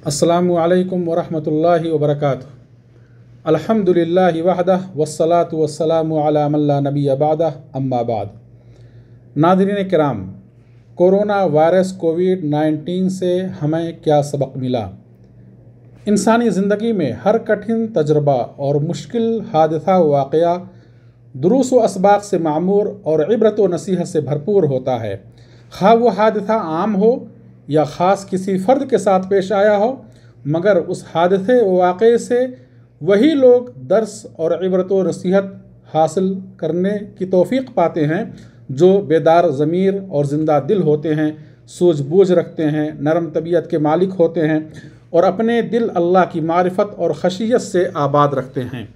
अस्सलामु अलैकुम वरहमतुल्लाहि वबरकातुहू। अल्हम्दुलिल्लाहि वहदह वस्सलातु वस्सलामु अला मन ला नबिय्य बअदह अम्मा बाद। नाज़रीन किराम, कोरोना वायरस कोविड-19 से हमें क्या सबक मिला? इंसानी ज़िंदगी में हर कठिन तजर्बा और मुश्किल हादसा वाक़या दुरूस व असबाक से मामूर और इबरत व नसीहत से भरपूर होता है। खा वो हादसा आम हो या ख़ास किसी फ़र्द के साथ पेश आया हो, मगर उस हादसे व वाक़े से वही लोग दर्स और इबरत व नसीहत हासिल करने की तौफ़ीक़ पाते हैं जो बेदार ज़मीर और ज़िंदा दिल होते हैं, सूझबूझ रखते हैं, नरम तबीयत के मालिक होते हैं और अपने दिल अल्लाह की मारिफत और खशियत से आबाद रखते हैं।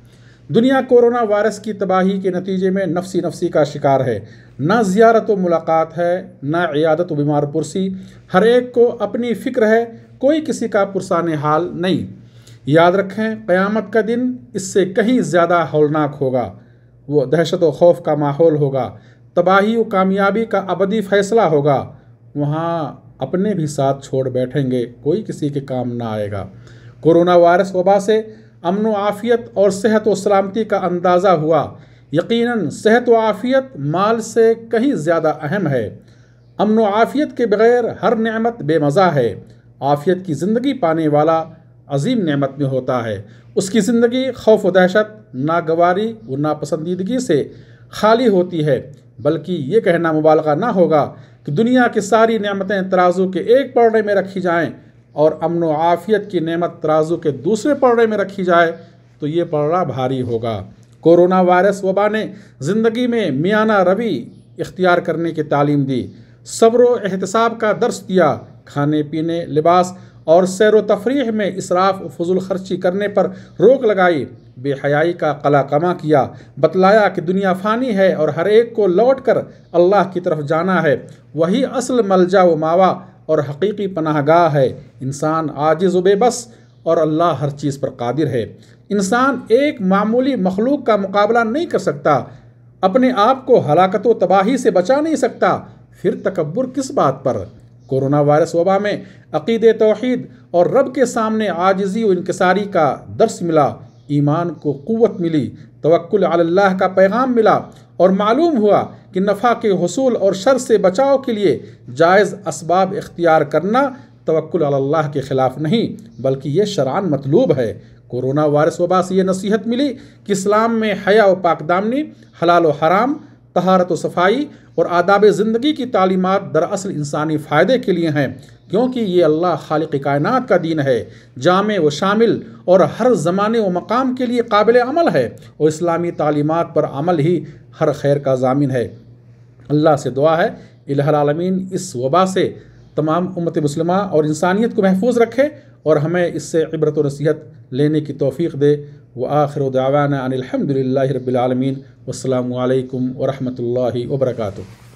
दुनिया कोरोना वायरस की तबाही के नतीजे में नफसी नफसी का शिकार है। ना ज़ियारत व मुलाकात है, ना इयादत व बीमार पुरसी। हर एक को अपनी फ़िक्र है, कोई किसी का पुरसाने हाल नहीं। याद रखें, क़यामत का दिन इससे कहीं ज़्यादा हौलनाक होगा। वो दहशत व खौफ का माहौल होगा, तबाही व कामयाबी का अबदी फ़ैसला होगा। वहाँ अपने भी साथ छोड़ बैठेंगे, कोई किसी के काम ना आएगा। कोरोना वायरस वबा से अमन व आफ़ियत और सेहत व सलामती का अंदाज़ा हुआ। यकीनन सेहत व आफ़ियत माल से कहीं ज़्यादा अहम है। अमन व आफ़ियत के बग़ैर हर नेमत बेमज़ा है। आफ़ियत की ज़िंदगी पाने वाला अजीम नेमत में होता है। उसकी ज़िंदगी खौफ व दहशत, नागवारी व नापसंदीदगी से खाली होती है। बल्कि ये कहना मुबालगा ना होगा कि दुनिया की सारी नेमतें तराजू के एक पलड़े में रखी जाएँ और अमन व आफ़ियत की नेमत तराजू के दूसरे पलड़े में रखी जाए तो ये पलड़ा भारी होगा। कोरोना वायरस वबा ने ज़िंदगी में मियाना रवि इख्तियार करने की तालीम दी, सब्र व एहतिसाब का दर्स दिया, खाने पीने, लिबास और सैर व तफरीह में इसराफ़ व फजूल खर्ची करने पर रोक लगाई, बेहयाई का कला कमा किया, बतलाया कि दुनिया फ़ानी है और हर एक को लौट कर अल्लाह की तरफ जाना है। वही असल मलजा व मावा और हकीकी पनाहगाह है। इंसान आजिज़ व बेबस और अल्लाह हर चीज़ पर कादिर है। इंसान एक मामूली मखलूक का मुकाबला नहीं कर सकता, अपने आप को हलाकत व तबाही से बचा नहीं सकता, फिर तकब्बुर किस बात पर? कोरोना वायरस वबा में अक़ीदे तौहीद और रब के सामने आजिज़ी व इनकिसारी का दर्स मिला, ईमान को क़ुव्वत मिली, तवक्कुल अल्लाह का पैगाम मिला और मालूम हुआ कि नफ़ा के हुसूल और शर से बचाव के लिए जायज़ असबाब इख्तियार करना तवक्कुल अल्लाह के ख़िलाफ़ नहीं बल्कि ये शरअन मतलूब है। कोरोना वायरस वबा से ये नसीहत मिली कि इस्लाम में हया व पाकदामनी, हलाल व हराम, तहारत व सफ़ाई और आदाब ज़िंदगी की तालीमात दरअसल इंसानी फ़ायदे के लिए हैं, क्योंकि ये अल्लाह खालिक़ कायनात का दीन है, जामे व शामिल और हर ज़माने व मकाम के लिए काबिल अमल है और इस्लामी तालीमात पर अमल ही हर खैर का ज़ामिन है। अल्लाह से दुआ है इलाहुल आलमीन इस वबा से तमाम उम्मत मुस्लिमा और इंसानियत को महफूज रखे और हमें इससे इबरत व नसीहत लेने की तौफ़ीक़ दे। व आखिर दावाना अनिल हम्दुलिल्लाहि रब्बिल आलमीन। वस्सलामु अलैकुम व रहमतुल्लाहि व बरकातुहू।